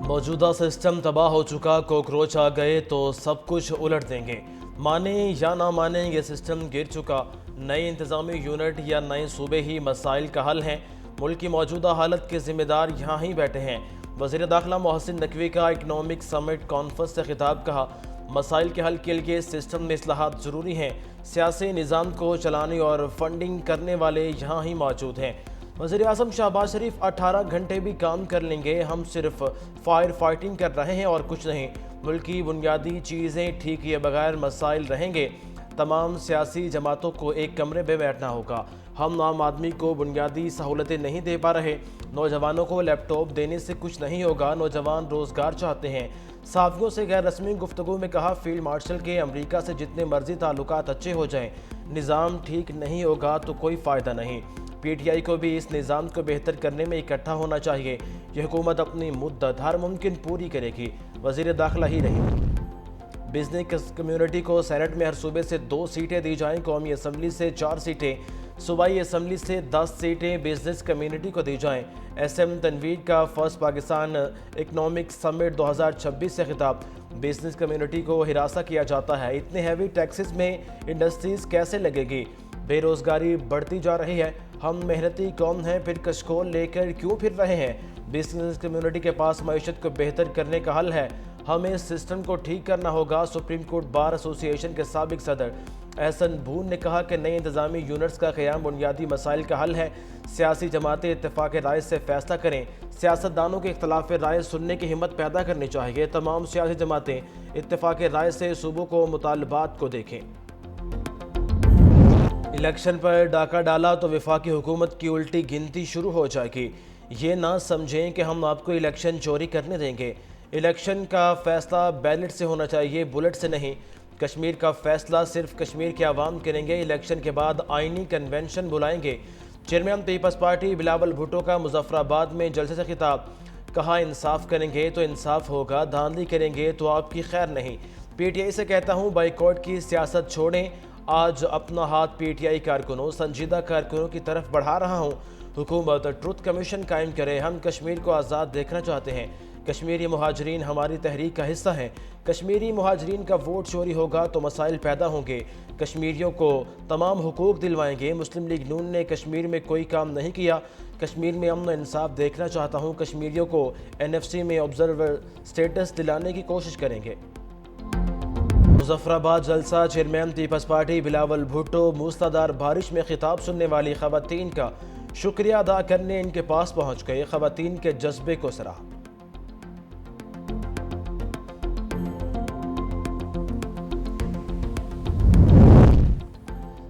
मौजूदा सिस्टम तबाह हो चुका, कॉकरोच आ गए तो सब कुछ उलट देंगे। माने या ना माने ये सिस्टम गिर चुका। नए इंतज़ामी यूनिट या नए सूबे ही मसाइल का हल हैं। मुल्क की मौजूदा हालत के ज़िम्मेदार यहाँ ही बैठे हैं। वज़ीर दाखिला मोहसिन नकवी का इकनॉमिक समिट कॉन्फ्रेंस से खिताब। कहा, मसाइल के हल के लिए सिस्टम में इस्लाहात ज़रूरी हैं। सियासी निज़ाम को चलाने और फंडिंग करने वाले यहाँ ही मौजूद हैं। वज़ीर आज़म शहबाज शरीफ 18 घंटे भी काम कर लेंगे, हम सिर्फ फायर फाइटिंग कर रहे हैं और कुछ नहीं। मुल्क की बुनियादी चीज़ें ठीक किए बगैर मसाइल रहेंगे। तमाम सियासी जमातों को एक कमरे में बैठना होगा। हम आम आदमी को बुनियादी सहूलतें नहीं दे पा रहे। नौजवानों को लैपटॉप देने से कुछ नहीं होगा। नौजवान रोज़गार चाहते हैं। साफियों से गैर रस्मी गुफ्तगू में कहा, फील्ड मार्शल के अमरीका से जितने मर्जी ताल्लुकात अच्छे हो जाएं, निज़ाम ठीक नहीं होगा तो कोई फ़ायदा नहीं। PTI को भी इस निज़ाम को बेहतर करने में इकट्ठा होना चाहिए। यह हुकूमत अपनी मुद्दत हर मुमकिन पूरी करेगी। वज़ीर दाखिला ही रही। बिजनेस कम्युनिटी को सेनेट में हर सूबे से 2 सीटें दी जाएं। कौमी असम्बली से 4 सीटें, सूबाई असम्बली से 10 सीटें बिजनेस कम्युनिटी को दी जाएं। SM तनवीर का फर्स्ट पाकिस्तान इकनॉमिक समिट 2026 से खिताब। बिजनेस कम्युनिटी को हिरासा किया जाता है। इतने हैवी टैक्सेस में इंडस्ट्रीज कैसे लगेगी? बेरोज़गारी बढ़ती जा रही है। हम मेहनती कौम हैं, फिर कशकोल लेकर क्यों फिर रहे हैं? बिजनेस कम्युनिटी के पास मईशत को बेहतर करने का हल है। हमें इस सिस्टम को ठीक करना होगा। सुप्रीम कोर्ट बार एसोसिएशन के साबिक सदर एहसन भून ने कहा कि नए इंतज़ामी यूनिट्स का क़याम बुनियादी मसाइल का हल है। सियासी जमातें इत्तेफाक राय से फैसला करें। सियासतदानों के इख्तलाफ राय सुनने की हिम्मत पैदा करनी चाहिए। तमाम सियासी जमातें इत्तेफाक राय से सूबों को मुतालबात को देखें। इलेक्शन पर डाका डाला तो वफाकी हुकूमत की उल्टी गिनती शुरू हो जाएगी। ये ना समझें कि हम आपको इलेक्शन चोरी करने देंगे। इलेक्शन का फ़ैसला बैलेट से होना चाहिए, बुलेट से नहीं। कश्मीर का फ़ैसला सिर्फ कश्मीर के अवाम करेंगे। इलेक्शन के बाद आइनी कन्वेंशन बुलाएंगे। Chairman People's Party Bilawal Bhutto का मुजफ्फराबाद में जलसे से खिताब। कहा, इंसाफ करेंगे तो इंसाफ होगा, धांधली करेंगे तो आपकी खैर नहीं। PTI से कहता हूँ, बाइकॉट की सियासत छोड़ें। आज अपना हाथ PTI कारकुनों, संजीदा कारकुनों की तरफ बढ़ा रहा हूँ। हुकूमत ट्रुथ कमीशन कायम करे। हम कश्मीर को आज़ाद देखना चाहते हैं। कश्मीरी मुहाजिरीन हमारी तहरीक का हिस्सा हैं। कश्मीरी मुहाजिरीन का वोट चोरी होगा तो मसाइल पैदा होंगे। कश्मीरियों को तमाम हुकूक दिलवाएंगे। मुस्लिम लीग नून ने कश्मीर में कोई काम नहीं किया। कश्मीर में अमन इंसाफ देखना चाहता हूँ। कश्मीरियों को NFC में ऑब्जर्वर स्टेटस दिलाने की कोशिश करेंगे। मुजफ्फराबाद जलसा। Chairman People's Party Bilawal Bhutto मूसलाधार बारिश में खिताब सुनने वाली खवातीन का शुक्रिया अदा करने इनके पास पहुंच गए। खवातीन के जज्बे को सराहा।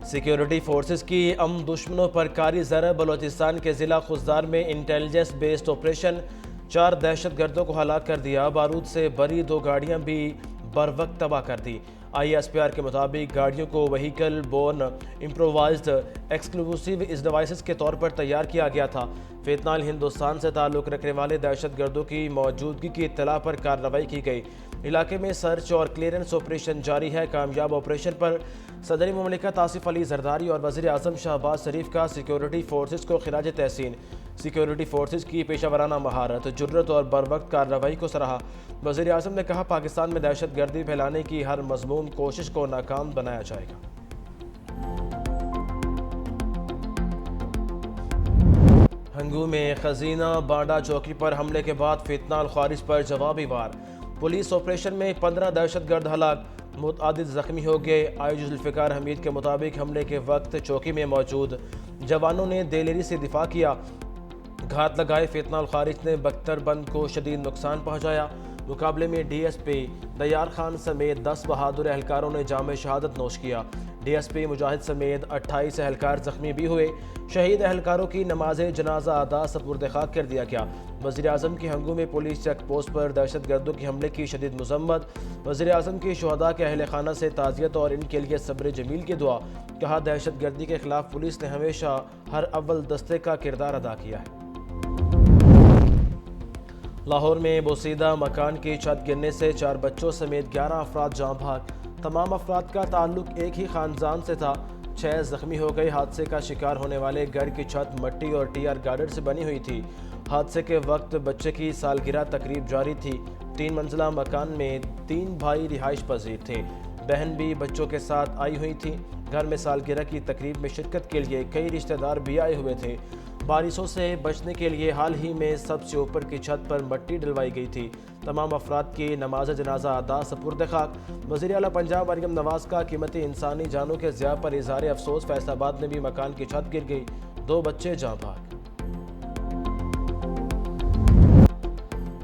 सिक्योरिटी फोर्सेस की दुश्मनों पर कारी ज़रब। बलोचिस्तान के ज़िला खुजदार में इंटेलिजेंस बेस्ड ऑपरेशन, 4 दहशतगर्दों को हलाक कर दिया। बारूद से भरी 2 गाड़ियां भी बर वक्त तबाह कर दी। ISPR के मुताबिक गाड़ियों को व्हीकल बोर्न इम्प्रोवाइज्ड एक्सक्लूसिव इस डिवाइसेस के तौर पर तैयार किया गया था। फिलहाल हिंदुस्तान से ताल्लुक़ रखने वाले दहशतगर्दों की मौजूदगी की इत्तला पर कार्रवाई की गई। इलाके में सर्च और क्लियरेंस ऑपरेशन जारी है। कामयाब ऑपरेशन पर सदर मुमलिकत आसिफ अली जरदारी और वज़ीर आज़म शहबाज शरीफ का सिक्योरिटी फोर्सेस को खिराज तहसीन। सिक्योरिटी फोर्सेस की पेशावराना महारत, जुर्रत और बरवक्त कार्रवाई को सराहा। वज़ीर आज़म ने कहा, पाकिस्तान में दहशत गर्दी फैलाने की हर मज़मूम कोशिश को नाकाम बनाया जाएगा। हंगू में खजीना बांडा चौकी पर हमले के बाद फितनाल खारिज पर जवाबी वार। पुलिस ऑपरेशन में 15 दहशतगर्द हलाक, मुतअद्दिद जख्मी हो गए। आईजी जुल्फ़िकार हमीद के मुताबिक हमले के वक्त चौकी में मौजूद जवानों ने दिलेरी से दिफा किया। घात लगाए फितनाल खारिज ने बख्तरबंद को शदीद नुकसान पहुँचाया। मुकाबले में DSP दयार खान समेत 10 बहादुर एहलकारों ने जाम शहादत नोश किया। DSP मुजाहिद समेत 28 एहलकार जख्मी भी हुए। शहीद एहलकारों की नमाज जनाजा अदा सपुर्द खाक कर दिया गया। वज़ीर आज़म की हंगू में पुलिस चेक पोस्ट पर दहशतगर्दों के हमले की शदीद मज़म्मत। वज़ीर आज़म की शुहदा के अहल खाना से ताज़ियत और इनके लिए सब्र जमील की दुआ। कहा, दहशतगर्दी के खिलाफ पुलिस ने हमेशा हर अव्वल दस्ते का किरदार अदा किया है। लाहौर में बोसीदा मकान की छत गिरने से 4 बच्चों समेत 11 अफराद जाँ भाग। तमाम अफराद का ताल्लुक एक ही ख़ानदान से था। 6 जख्मी हो गए। हादसे का शिकार होने वाले घर की छत मट्टी और TR गार्डर से बनी हुई थी। حادثے کے وقت بچے کی سالگرہ تقریب جاری تھی۔ 3 منزلہ مکان میں 3 بھائی رہائش پذیر تھے، بہن بھی بچوں کے ساتھ آئی ہوئی تھی۔ گھر میں سالگرہ کی تقریب میں شرکت کے لیے کئی رشتہ دار بھی آئے ہوئے تھے۔ بارشوں سے بچنے کے لیے حال ہی میں سب سے اوپر کی چھت پر مٹی ڈلوائی گئی تھی۔ تمام افراد کی نماز جنازہ ادا سپرد خاک۔ وزیر اعلیٰ پنجاب مریم نواز کا قیمتی انسانی جانوں کے ضیاع پر اظہار افسوس۔ فیصل آباد میں بھی مکان کی چھت گر گئی، 2 بچے جاں بحق۔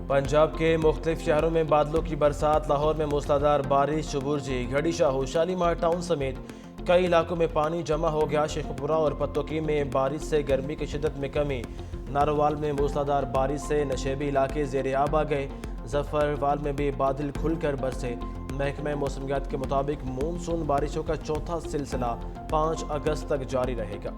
پنجاب کے مختلف شہروں میں بادلوں کی برسات، لاہور میں موسلادھار بارش، شبورجی، گھڑی شاہو، شالیمار ٹاؤن سمیت کئی علاقوں میں پانی جمع ہو گیا۔ شیخ پورہ اور پتوکی میں بارش سے گرمی کی شدت میں کمی، ناروال میں موسلادھار بارش سے نشیبی علاقے زیر آب آ گئے، ظفروال میں بھی بادل کھل کر برسے۔ محکمہ موسمیات کے مطابق مونسون بارشوں کا چوتھا سلسلہ 5 اگست تک جاری رہے گا۔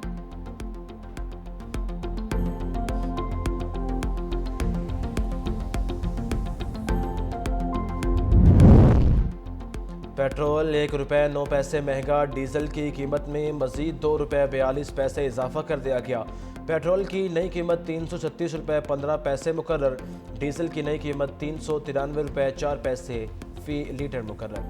پیٹرول 1 روپے 9 پیسے مہنگا، ڈیزل کی قیمت میں مزید 2 روپے 42 پیسے اضافہ کر دیا گیا۔ پیٹرول کی نئی قیمت 336 روپے 15 پیسے مقرر، ڈیزل کی نئی قیمت 393 روپے 4 پیسے فی لیٹر مقرر۔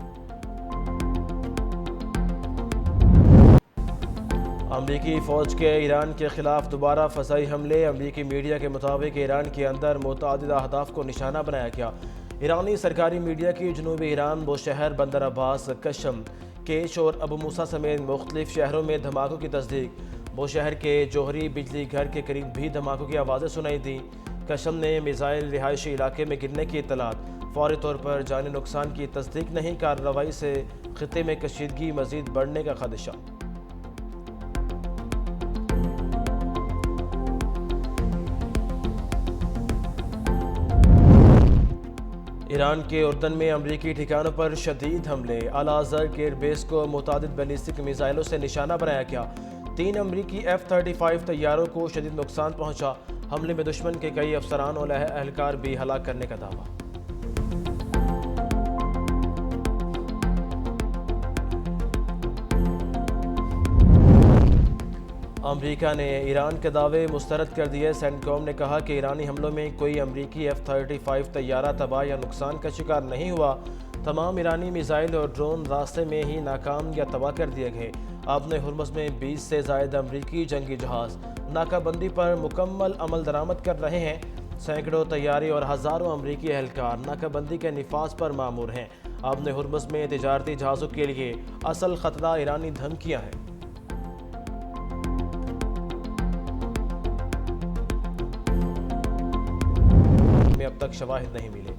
امریکی فوج کے ایران کے خلاف دوبارہ فضائی حملے، امریکی میڈیا کے مطابق ایران کے اندر متعدد اہداف کو نشانہ بنایا گیا۔ ایرانی سرکاری میڈیا کی جنوبی ایران بوشہر، بندر عباس، کشم، کیش اور ابو موسیٰ سمیت مختلف شہروں میں دھماکوں کی تصدیق۔ بوشہر کے جوہری بجلی گھر کے قریب بھی دھماکوں کی آوازیں سنائی دیں۔ کشم نے میزائل رہائشی علاقے میں گرنے کی اطلاعات، فوری طور پر جانی نقصان کی تصدیق نہیں، کارروائی سے خطے میں کشیدگی مزید بڑھنے کا خدشہ۔ ایران کے اردن میں امریکی ٹھکانوں پر شدید حملے، اعلیٰ حضر کے ایئر بیس کو متعدد بیلسٹک میزائلوں سے نشانہ بنایا گیا۔ 3 امریکی F-35 طیاروں کو شدید نقصان پہنچا۔ حملے میں دشمن کے کئی افسران اور اہلکار بھی ہلاک کرنے کا دعویٰ۔ امریکہ نے ایران کے دعوے مسترد کر دیے۔ سینٹکوم نے کہا کہ ایرانی حملوں میں کوئی امریکی F-35 طیارہ تباہ یا نقصان کا شکار نہیں ہوا۔ تمام ایرانی میزائل اور ڈرون راستے میں ہی ناکام یا تباہ کر دیے گئے۔ آبِ ہرمز میں 20 سے زائد امریکی جنگی جہاز ناکہ بندی پر مکمل عمل درآمد کر رہے ہیں۔ سینکڑوں طیارے اور ہزاروں امریکی اہلکار ناکہ بندی کے نفاذ پر مامور ہیں۔ آبِ ہرمز میں تجارتی جہازوں کے لیے اصل خطرہ ایرانی دھمکیاں ہیں۔ اب تک شواہد نہیں ملے۔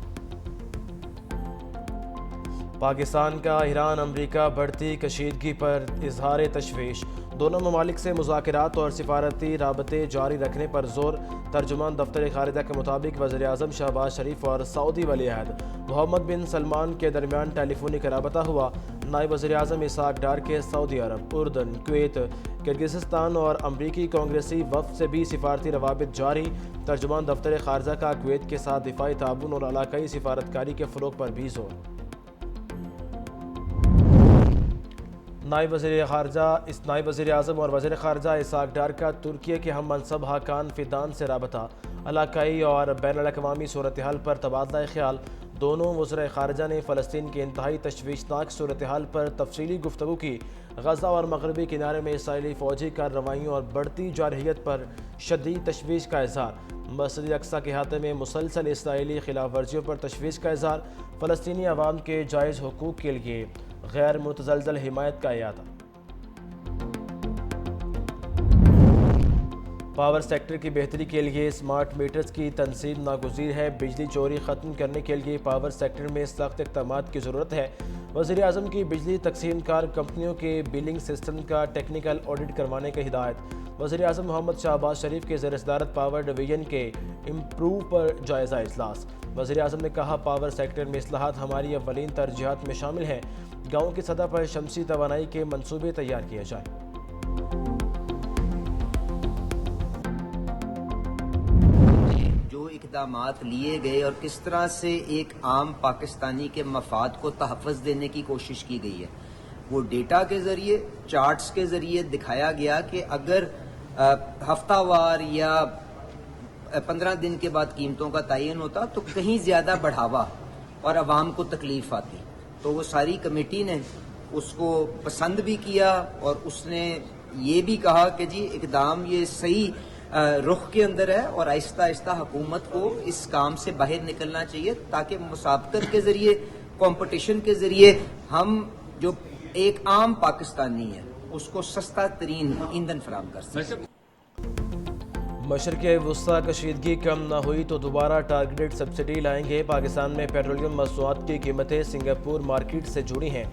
پاکستان کا ایران امریکہ بڑھتی کشیدگی پر اظہار تشویش، دونوں ممالک سے مذاکرات اور سفارتی رابطے جاری رکھنے پر زور۔ ترجمان دفتر خارجہ کے مطابق وزیر اعظم شہباز شریف اور سعودی ولی عہد محمد بن سلمان کے درمیان ٹیلی فونک رابطہ ہوا۔ نائب وزیر اعظم اسحاق ڈار کے سعودی عرب، اردن، کویت، کرغزستان اور امریکی کانگریسی وفد سے بھی سفارتی روابط جاری۔ ترجمان دفتر خارجہ کا کویت کے ساتھ دفاعی تعاون اور علاقائی سفارتکاری کے فروغ پر بھی زور۔ نائب وزیر اعظم اور وزیر خارجہ اسحاق ڈار کا ترکیے کے ہم منصب حاکان فیدان سے رابطہ، علاقائی اور بین الاقوامی صورتحال پر تبادلہ خیال۔ دونوں وزرائے خارجہ نے فلسطین کی انتہائی تشویشناک صورتحال پر تفصیلی گفتگو کی۔ غزہ اور مغربی کنارے میں اسرائیلی فوجی کارروائیوں اور بڑھتی جارحیت پر شدید تشویش کا اظہار۔ مسجد اقصیٰ کے احاطے میں مسلسل اسرائیلی خلاف ورزیوں پر تشویش کا اظہار۔ فلسطینی عوام کے جائز حقوق کے لیے غیر متزلزل حمایت کا اعادہ۔ پاور سیکٹر کی بہتری کے لیے اسمارٹ میٹرز کی تنصیب ناگزیر ہے۔ بجلی چوری ختم کرنے کے لیے پاور سیکٹر میں سخت اقدامات کی ضرورت ہے۔ وزیر اعظم کی بجلی تقسیم کار کمپنیوں کے بلنگ سسٹم کا ٹیکنیکل آڈٹ کروانے کی ہدایت۔ وزیر اعظم محمد شہباز شریف کے زیر صدارت پاور ڈویژن کے امپروو پر جائزہ اجلاس۔ وزیر اعظم نے کہا پاور سیکٹر میں اصلاحات ہماری اولین ترجیحات میں شامل ہیں۔ گاؤں کی سطح پر شمسی توانائی کے منصوبے تیار کیے جائیں۔ جو اقدامات لیے گئے اور کس طرح سے ایک عام پاکستانی کے مفاد کو تحفظ دینے کی کوشش کی گئی ہے، وہ ڈیٹا کے ذریعے، چارٹس کے ذریعے دکھایا گیا کہ اگر ہفتہ وار یا 15 दिन के बाद कीमतों का तयन होता तो कहीं ज़्यादा बढ़ावा और आवाम को तकलीफ आती। तो वो सारी कमेटी ने उसको पसंद भी किया और उसने ये भी कहा कि जी इकदाम ये सही रुख के अंदर है और आहिस्ता आहिस्ता हुकूमत को इस काम से बाहर निकलना चाहिए ताकि मुसाबकत के ज़रिए, कंपटीशन के ज़रिए हम जो एक आम पाकिस्तानी है उसको सस्ता तरीन ईंधन फराहम कर सकें। मशरक़ वुस्ता कशीदगी कम ना हुई तो दोबारा टारगेटेड सब्सिडी लाएंगे। पाकिस्तान में पेट्रोलियम मसनूआत की कीमतें सिंगापुर मार्केट से जुड़ी हैं।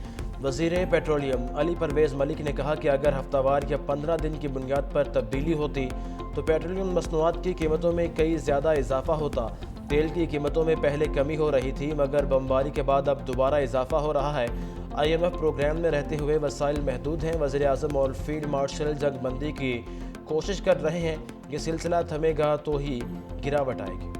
वज़ीर पेट्रोलियम अली परवेज़ मलिक ने कहा कि अगर हफ्तावार या 15 दिन की बुनियाद पर तब्दीली होती तो पेट्रोलियम मसनूआत की कीमतों में कई ज़्यादा इजाफा होता। तेल की कीमतों में पहले कमी हो रही थी मगर बमबारी के बाद अब दोबारा इजाफा हो रहा है। IMF प्रोग्राम में रहते हुए वसाइल महदूद हैं। वज़ीर आज़म और फील्ड मार्शल जंगबंदी की कोशिश कर रहे हैं। ये सिलसिला थमेगा तो ही गिरावट आएगी।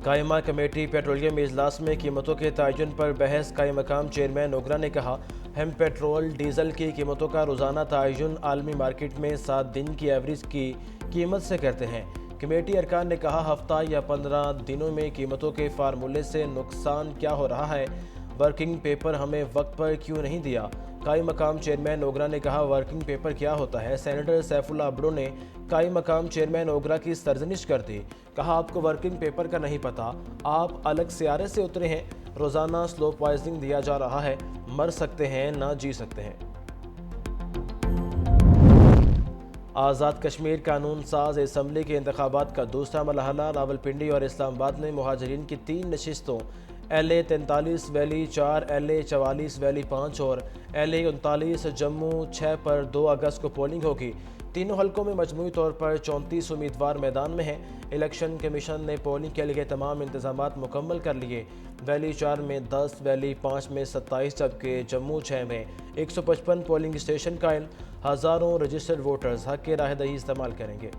कायमा कमेटी पेट्रोलियम इजलास में कीमतों के तयन पर बहस। कायम मकाम चेयरमैन ओगरा ने कहा हम पेट्रोल डीजल की कीमतों का रोज़ाना तयन आलमी मार्केट में 7 दिन की एवरेज की कीमत से करते हैं। कमेटी अरकान ने कहा हफ्ता या 15 दिनों में कीमतों के फार्मूले से नुकसान क्या हो रहा है, वर्किंग पेपर हमें वक्त पर क्यों नहीं दिया। कायम मकाम चेयरमैन ओगरा ने कहा वर्किंग पेपर क्या होता है। सेनेटर सैफुल्लाह अब्दो ने कायम मकाम चेयरमैन ओगरा की सरजनिश कर दी। कहा आपको वर्किंग पेपर का नहीं पता, आप अलग सियारे से उतरे हैं। रोज़ाना स्लो पॉइजनिंग दिया जा रहा है, मर सकते हैं ना जी सकते हैं। आज़ाद कश्मीर कानून साज असम्बली के इंतखाबात का दूसरा मरहला। रावलपिंडी और इस्लामाबाद में मुहाजिरीन की 3 नशिस्तों LA 43 वैली 4, LA 44 वैली 5 और LA 39 जम्मू 6 पर 2 अगस्त को पोलिंग होगी। तीनों हलकों में मजमूई तौर पर 34 उम्मीदवार मैदान में हैं। इलेक्शन कमीशन ने पोलिंग के लिए तमाम इंतजामात मुकम्मल कर लिए। वैली 4 में 10, वैली 5 में 27 जबकि जम्मू 6 में 155 पोलिंग स्टेशन कायम। हज़ारों रजिस्टर्ड वोटर्स हक के राह दही इस्तेमाल करेंगे।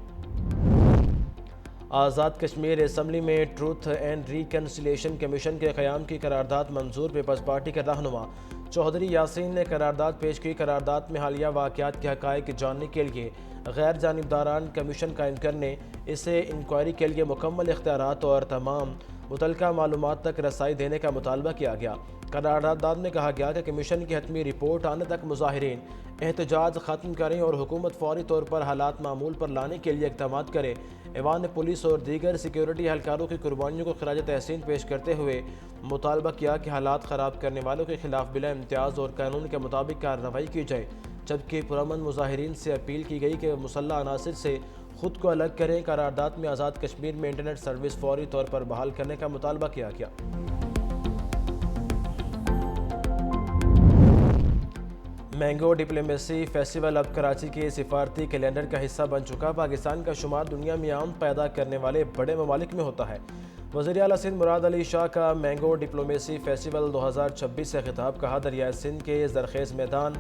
आज़ाद कश्मीर असम्बली में ट्रूथ एंड रिकन्सिलिएशन कमीशन के क़याम की करारदाद मंजूर। पीपल्स पार्टी के रहनुमा चौधरी यासीन ने करारदाद पेश की। करारदाद में हालिया वाक़यात के हक़ाइक़ जानने के लिए गैर जानिबदारान कमीशन कायम करने, इसे इंक्वायरी के लिए मुकम्मल इख्तियारात और तमाम मुतल्लिका मालूमात तक रसाई देने का मुतालबा किया गया। करारदाद में कहा गया कि कमीशन की हतमी रिपोर्ट आने तक मुजाहिरीन एहतजाज ख़त्म करें और हुकूमत फौरी तौर पर हालात मामूल पर लाने के लिए इक़दामात करे। ऐवान ने पुलिस और दीगर सिक्योरिटी एहलकारों की कुर्बानियों को खिराज तहसीन पेश करते हुए मुतालबा किया कि हालात ख़राब करने वालों के खिलाफ बिला इम्तियाज़ और कानून के मुताबिक कार्रवाई की जाए। जबकि पुरअमन मुजाहिरीन से अपील की गई कि मुसल्लह अनासिर से खुद को अलग करें। करारदाद में आज़ाद कश्मीर में इंटरनेट सर्विस फौरी तौर पर बहाल करने का मुतालबा किया गया। मैंगो डिप्लोमेसी फेस्टिवल अब कराची के सिफारती कैलेंडर का हिस्सा बन चुका। पाकिस्तान का शुमार दुनिया में आम पैदा करने वाले बड़े ममालिक में होता है। वज़ीर आला सिंध मुराद अली शाह का मैंगो डिप्लोमेसी फेस्टिवल 2026 से खिताब। कहा दरियाए सिंध के ज़रखेज़ मैदान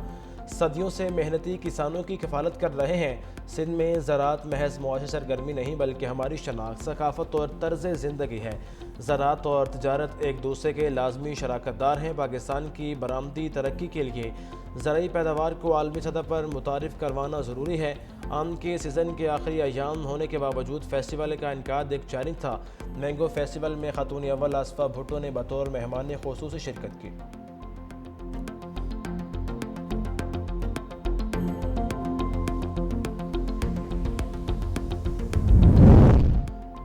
सदियों से मेहनती किसानों की कफालत कर रहे हैं। सिंध में ज़राअत महज मुआशी सरगर्मी नहीं बल्कि हमारी शनाख्त, सकाफ़त और तर्ज़ ज़िंदगी है। ज़राअत और तिजारत एक दूसरे के लाजमी शराकतदार हैं। पाकिस्तान की बरामदी तरक्की के लिए ज़राई पैदावार को आलमी सतह पर मुतारिफ़ करवाना ज़रूरी है। आम के सीज़न के आखिरी अयाम होने के बावजूद फेस्टिवल का इनकाद एक चैलेंज था। मैंगो फेस्टिवल में खातून अव्वल आसफ़ा भुट्टो ने बतौर मेहमान ख़ुसूसी शिरकत की।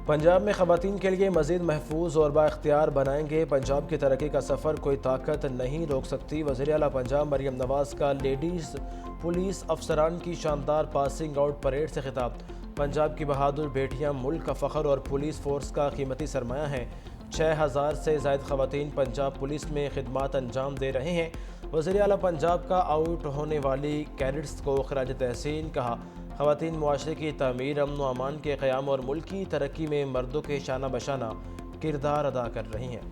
पंजाब में ख़वातीन के लिए मज़ीद महफूज और बाइख्तियार बनाएंगे। पंजाब की तरक्की का सफ़र कोई ताकत नहीं रोक सकती। वज़ीर आला पंजाब मरियम नवाज़ का लेडीज़ पुलिस अफसरान की शानदार पासिंग आउट परेड से खिताब। पंजाब की बहादुर बेटियां मुल्क का फ़ख्र और पुलिस फ़ोर्स का कीमती सरमाया हैं। 6000 से ज़ायद ख़वातीन पंजाब पुलिस में खिदमात अंजाम दे रहे हैं। वज़ीर आला पंजाब का आउट होने वाली कैडेट्स को खिराज तहसीन। कहा ख़वातीन मुआशरे की तामीर, अमन व अमान के क़याम और मुल्क की तरक्की में मर्दों के शाना बशाना किरदार अदा कर रही हैं।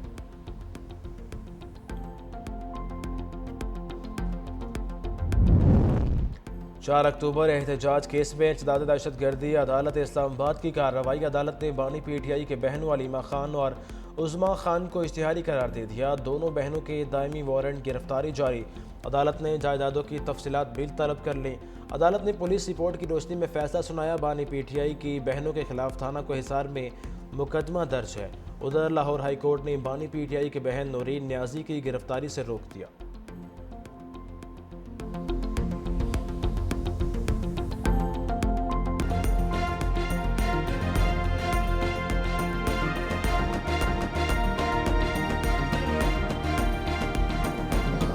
चार अक्टूबर एहतजाज केस में इंसदाद दहशत गर्दी। अदालत इस्लामाबाद की कार्रवाई। अदालत ने बानी PTI के बहनों अलीमा खान और उज़मा खान को इश्तिहारी करार दे दिया। दोनों बहनों के दायमी वारंट गिरफ्तारी जारी। عدالت نے جائیدادوں کی تفصیلات بھی طلب کر لیں۔ عدالت نے پولیس رپورٹ کی روشنی میں فیصلہ سنایا۔ بانی پی ٹی آئی کی بہنوں کے خلاف تھانہ کو حصار میں مقدمہ درج ہے۔ ادھر لاہور ہائی کورٹ نے بانی پی ٹی آئی کی بہن نورین نیازی کی گرفتاری سے روک دیا۔